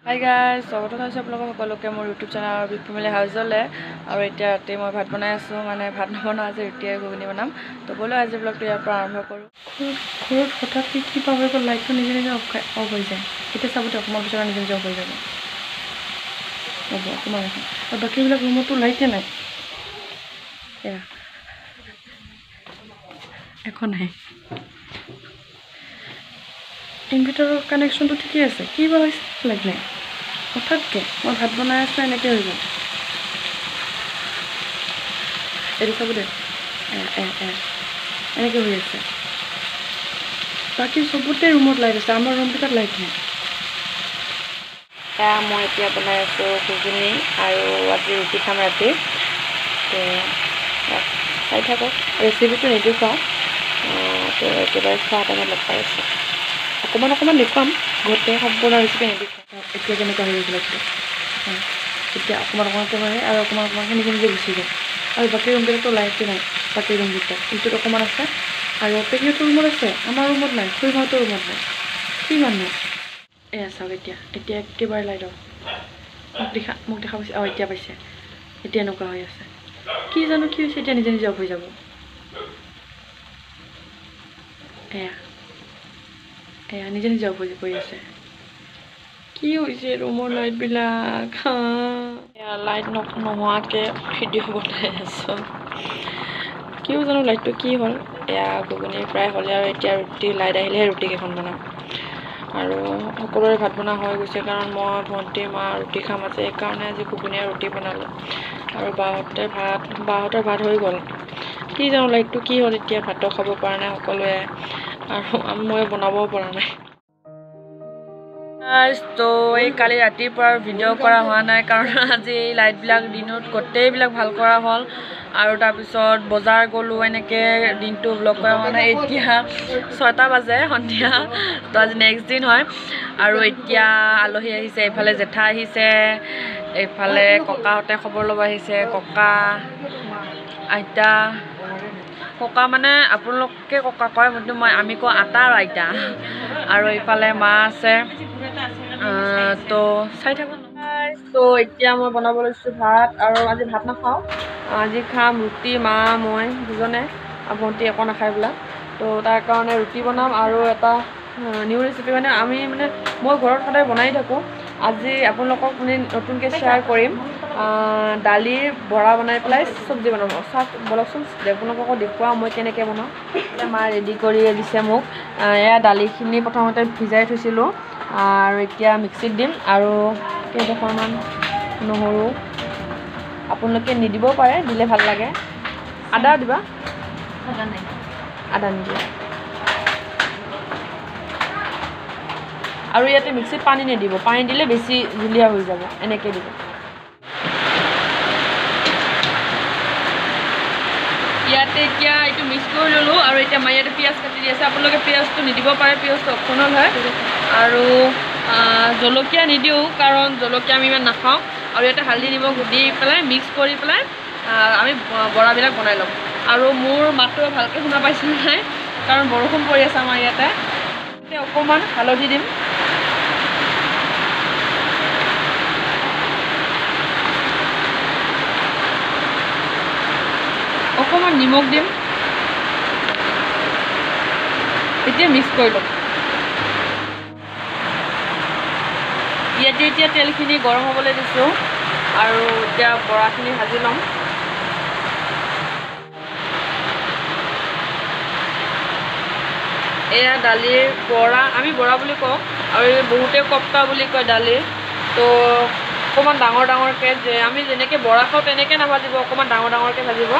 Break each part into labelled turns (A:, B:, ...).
A: Hi guys, স্বাগত জনাইছো আপোনালোকক সকলোকে মোৰ YouTube চেনেল বিগ ফেমিলি হাউচলে আৰু এতিয়া ৰাতি মই ভাত বনাই আছো মানে ভাত নবনাও আজি ৰুটি আৰু ঘুগুনি বনাম তো বলো আজি ব্লগটো ইয়াৰ পৰা আৰম্ভ কৰো ঘৰত হঠাৎ কি পাব গ'ল লাইটটো নিজে নিজে অফ হৈ যায় এতিয়া চাবতে অকমান পিছত নিজে নিজে অফ হৈ যাব হ'ব অকমান আৰু বাকীবিলাক ৰুমতো লাইটে নাই এয়া এখন নাই ইনভাৰ্টাৰৰ কানেকশ্যনটো ঠিকেই আছে কি বা হৈছে লাইট নাই হঠাৎকে মই ভাত বনাই আছো এনেকৈ হৈ গ'ল এইটো চাব দে এনেকৈ হৈ আছে বাকী চবতে ৰুমত লাইট আছে আমাৰ ৰুমকেইটাত লাইট নাই এয়া মই এতিয়া বনাই আছোঁ ঘুগুনি আৰু আজি ৰুটি খাম ৰাতি তো চাই থাকক ৰেচিপিটো নিদিওঁ চাওঁ তো একেবাৰে খোৱা টাইমত লগ পাই আছোঁ অকণমান দেখুৱাম গোটেই সম্পূৰ্ণ ৰেচিপি নিদেখুৱাম এতিয়া কেনেকুৱা হৈ গৈছিল এতিয়া অকণমানকৈ মাৰে আৰু অকণমান নিজে নিজে গুচি যায় আৰু বাকী ৰুমবিলাকতো লাইটে নাই বাকী ৰুমকেইটা এইটোত অকণমান আছে আৰু পেহীহঁতৰ ৰুমত আছে আমাৰ ৰুমত নাই খুৰীমাহঁতৰ ৰুমত নাই কি মানুহ এয়া চাওক এতিয়া একেবাৰে লাইট অফ মোক দেখা পাইছে এতিয়া পাইছে এতিয়া এনেকুৱা হৈ আছে কি জানো কি হৈছে এতিয়া নিজে নিজে অফ হৈ যাব এয়া নিজে নিজে অফ হৈ পৰি আছে কি হৈছে ৰুমৰ লাইটবিলাক লাইট নোহোৱাকৈ ভিডিঅ' বনাই আছোঁ কিয় জানো লাইটটো কি হ'ল এয়া ঘুগুনি প্ৰায় হ'লে আৰু এতিয়া ৰুটি লাইট আহিলেহে ৰুটিকেইখন বনাম আৰু সকলোৰে ভাত বনোৱা হৈ গৈছে কাৰণ মই ভণ্টি মা ৰুটি খাম আছে সেইকাৰণে আজি ঘুগুনি আৰু ৰুটি বনালোঁ আৰু বাহঁতৰ ভাত হৈ গ'ল কি জানো লাইটটো কি হ'ল এতিয়া ভাতো খাব পৰা নাই সকলোৱে আৰু মই বনাবও পৰা নাই তো এই কালি ৰাতিপুৱাৰ ভিডিঅ' কৰা হোৱা নাই কাৰণ আজি এই লাইটবিলাক দিনত গোটেইবিলাক ভাল কৰা হ'ল আৰু তাৰপিছত বজাৰ গ'লোঁ এনেকৈ দিনটো ব্লগ কৰা হোৱা নাই এতিয়া 6টা বাজে সন্ধিয়া তো আজি নেক্সট দিন হয় আৰু এতিয়া আলহী আহিছে এইফালে জেঠা আহিছে এইফালে ককাহঁতে খবৰ ল'ব আহিছে ককা আইতা ককা মানে আপোনালোকে ককা কয় কিন্তু আমি কওঁ আটা আৰু আইতা আৰু এইফালে মা আছে তো চাই থাকোঁ তো এতিয়া মই বনাব লৈছোঁ ভাত আৰু আজি ভাত নাখাওঁ আজি খাম ৰুটি মা মই দুজনে আৰু ভণ্টি একো নাখায় বোলা তো তাৰ কাৰণে ৰুটি বনাম আৰু এটা নিউ ৰেচিপি মানে মই ঘৰত সদায় বনাই থাকোঁ আজি আপোনালোকক নতুনকৈ শ্বেয়াৰ কৰিম দালিৰ বৰা বনাই পেলাই চব্জি বনাব চাওক বলকচোন আপোনালোকক দেখুৱাওঁ মই কেনেকৈ বনাওঁ মা ৰেডি কৰি দিছে মোক এয়া দালিখিনি প্ৰথমতে ভিজাই থৈছিলোঁ আৰু এতিয়া মিক্সিত দিম আৰু কেইডোখৰমান নহৰু আপোনালোকে নিদিবও পাৰে দিলে ভাল লাগে আদা দিবা আদা নিদিবা আৰু ইয়াতে মিক্সিত পানী নিদিব পানী দিলে বেছি জুলীয়া হৈ যাব এনেকৈ দিব ইয়াতে এতিয়া এইটো মিক্স কৰি ল'লোঁ আৰু এতিয়া মই ইয়াতে পিঁয়াজ কাটি দি আছে আপোনালোকে পিঁয়াজটো নিদিব পাৰে পিঁয়াজটো অপশ্যনেল হয় আৰু জলকীয়া নিদিওঁ কাৰণ জলকীয়া আমি ইমান নাখাওঁ আৰু ইয়াতে হালধি নিমখ দি পেলাই মিক্স কৰি পেলাই আমি বৰাবিলাক বনাই ল'ম আৰু মোৰ মাতটো ভালকৈ শুনা পাইছে নাই কাৰণ বৰষুণ পৰি আছে আমাৰ ইয়াতে অকণমান হালধি দিম অকণমান নিমখ দিম এতিয়া মিক্স কৰি ল'ম ইয়াতে এতিয়া তেলখিনি গৰম হ'বলৈ দিছোঁ আৰু এতিয়া বৰাখিনি ভাজি ল'ম এয়া দালিৰ বৰা আমি বৰা বুলি কওঁ আৰু বহুতে কপ্তা বুলি কয় দালিৰ তো অকণমান ডাঙৰকৈ যে আমি যেনেকৈ বৰা খাওঁ তেনেকৈ নাভাজিব অকণমান ডাঙৰকৈ ভাজিব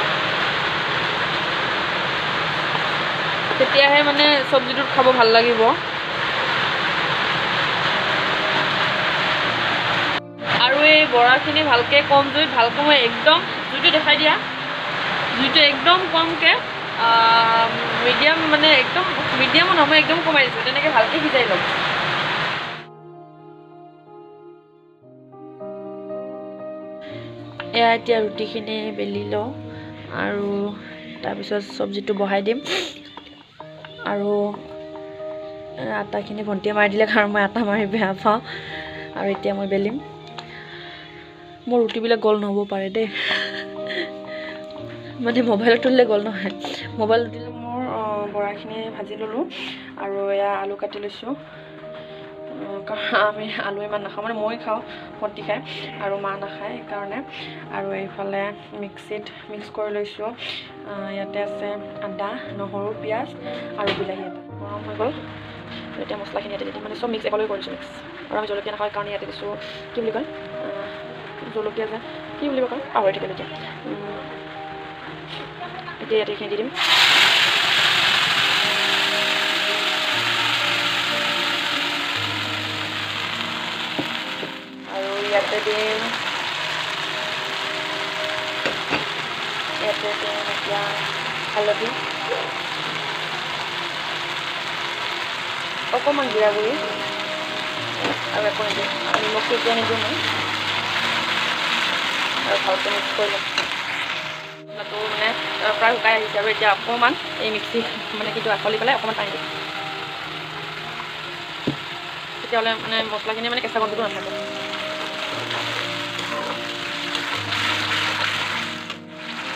A: তেতিয়াহে মানে চব্জিটোত খাব ভাল লাগিব আৰু এই বৰাখিনি ভালকৈ কম জুইত ভালকৈ মই একদম জুইটো দেখাই দিয়া জুইটো একদম কমকৈ মিডিয়াম মানে একদম মিডিয়ামো নহয় একদম কমাই দিছোঁ তেনেকৈ ভালকৈ সিজাই ল'ম এয়া এতিয়া ৰুটিখিনি বেলি লওঁ আৰু তাৰপিছত চব্জিটো বহাই দিম আৰু আটাখিনি ভণ্টিয়ে মাৰি দিলে কাৰণ মই আটা মাৰি বেয়া পাওঁ আৰু এতিয়া মই বেলিম মোৰ ৰুটিবিলাক গল নহ'ব পাৰে দেই মানে মোবাইলত তুলিলে গল নহয় মোবাইল তুলিলে মোৰ বৰাখিনি ভাজি ল'লোঁ আৰু এয়া আলু কাটি লৈছোঁ কাৰণ আমি আলু ইমান নাখাওঁ মানে মই খাওঁ ভণ্টি খায় আৰু মা নাখায় সেইকাৰণে আৰু এইফালে মিক্সিত মিক্স কৰি লৈছোঁ ইয়াতে আছে আদা নহৰু পিঁয়াজ আৰু বিলাহী এটা গৰম হৈ গ'ল এতিয়া মছলাখিনি ইয়াতে দি মানে চব মিক্স একেলগে কৰিছোঁ মিক্স আৰু আমি জলকীয়া নাখাওঁ কাৰণে ইয়াতে দিছোঁ কি বুলি কয় জলকীয়া যে কি বুলি কয় পাহৰি থাকিলোঁ এতিয়া ইয়াতে এইখিনি দি দিম আৰু ইয়াতে দিম এতিয়া হালধি অকণমান জিৰা গুড়ি আৰু একো নিদিওঁ নিমখটো এতিয়া নিদিওঁ মই আৰু ভালকৈ মিক্স কৰি ল'ম মছলাটো মানে প্ৰায় শুকাই আহিছে আৰু এতিয়া অকণমান এই মিক্সি মানে কিটো আখলি পেলাই অকণমান পানী দিম তেতিয়াহ'লে মানে মছলাখিনি মানে কেঁচা গন্ধটো নাথাকে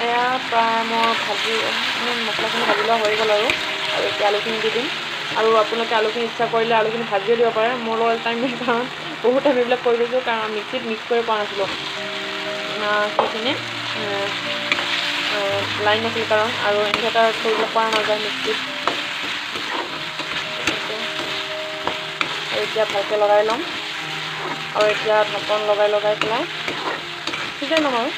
A: এয়া প্ৰায় মোৰ ভাজি মানে মছলাখিনি ভাজি লোৱা হৈ গ'ল আৰু এতিয়া আলুখিনি দি দিম আৰু আপোনালোকে আলুখিনি ইচ্ছা কৰিলে আলুখিনি ভাজিও দিব পাৰে মোৰ লগত টাইম নাই কাৰণ বহুত টাইম এইবিলাক কৰি লৈছোঁ কাৰণ মিক্সিত মিক্স কৰি পোৱা নাছিলোঁ সেইখিনি লাইন নাছিল কাৰণ আৰু ইনভাৰ্টাৰ কৰিব পৰা নাযায় মিক্সিত আৰু এতিয়া ভালকৈ লগাই ল'ম আৰু এতিয়া ঢাকন লগাই পেলাই সিজাই ল'ম আৰু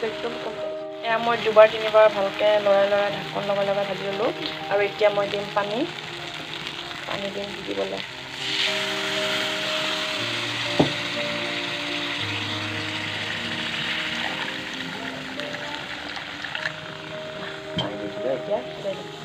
A: একদম কম এয়া মই দুবাৰ তিনিবাৰ ভালকৈ লৰাই ঢাকন লগাই ভাজি ল'লোঁ আৰু এতিয়া মই দিম পানী দিম দিবলৈ পানী দি দিলোঁ এতিয়া সিজাই দিম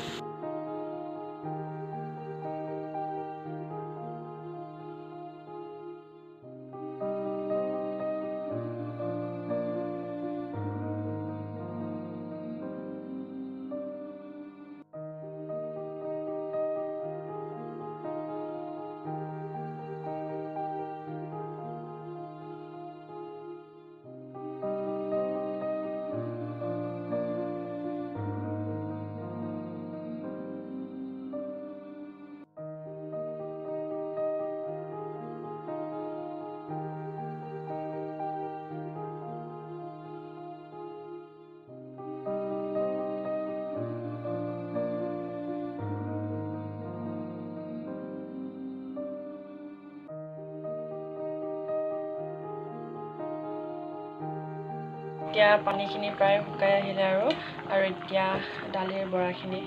A: এতিয়া পানীখিনি প্ৰায় শুকাই আহিলে আৰু এতিয়া দালিৰ বৰাখিনি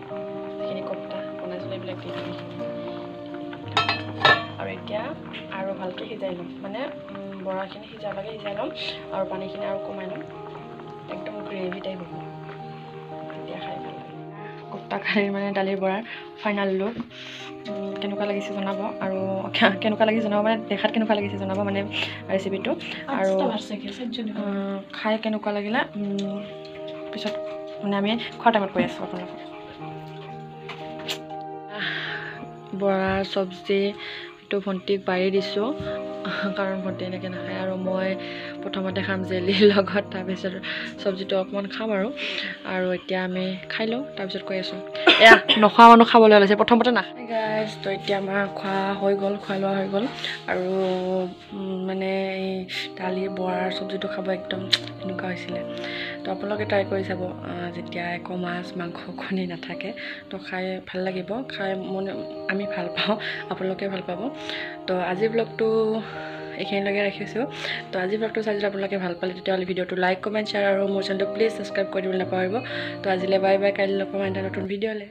A: যিখিনি কপ্তা বনাইছিলোঁ এইবিলাক দি দিম আৰু এতিয়া আৰু ভালকৈ সিজাই ল'ম মানে বৰাখিনি সিজাই ল'ম আৰু পানীখিনি আৰু কমাই ল'ম একদম গ্ৰেভি টাইপ হ'ব তেতিয়া খাই ভাল লাগে কপ্তা কাৰীৰ মানে দালিৰ বৰাৰ ফাইনেল লুক কেনেকুৱা লাগিছে জনাব আৰু কেনেকুৱা লাগিছে জনাব মানে দেখাত কেনেকুৱা লাগিছে জনাব মানে ৰেচিপিটো আৰু খাই কেনেকুৱা লাগিলে পিছত মানে আমি খোৱা টাইমত কৈ আছোঁ আপোনালোকক বৰাৰ চব্জি এইটো ভণ্টিক বাঢ়ি দিছোঁ কাৰণ ভণ্টি এনেকৈ নাখায় আৰু মই প্ৰথমতে খাম জেলিৰ লগত তাৰপিছত চব্জিটো অকণমান খাম আৰু এতিয়া আমি খাই লওঁ তাৰপিছত কৈ আছোঁ এয়া নোখোৱা মানুহ খাবলৈ ওলাইছে প্ৰথমতে নাখায় গাইজ তো এতিয়া আমাৰ খোৱা লোৱা হৈ গ'ল আৰু মানে এই দালিৰ বৰাৰ চব্জিটো খাব একদম এনেকুৱা হৈছিলে তো আপোনালোকে ট্ৰাই কৰি চাব যেতিয়া একো মাছ মাংস কণী নাথাকে তো খাই ভাল লাগিব খাই আমি ভাল পাওঁ আপোনালোকে ভাল পাব তো আজিৰ ব্লগটো এইখিনিলৈকে ৰাখিছোঁ তো আজি ব্লগটো চাই যদি আপোনালোকে ভাল পালে তেতিয়াহ'লে ভিডিঅ'টো লাইক কমেণ্ট শ্বেয়াৰ আৰু মোৰ চেনেলটো প্লিজ ছাবস্ক্ৰাইব কৰি দিবলৈ নাপাহৰিব তো আজিলৈ বাই বাই কাইলৈ লগ পাম এটা নতুন ভিডিঅ'লৈ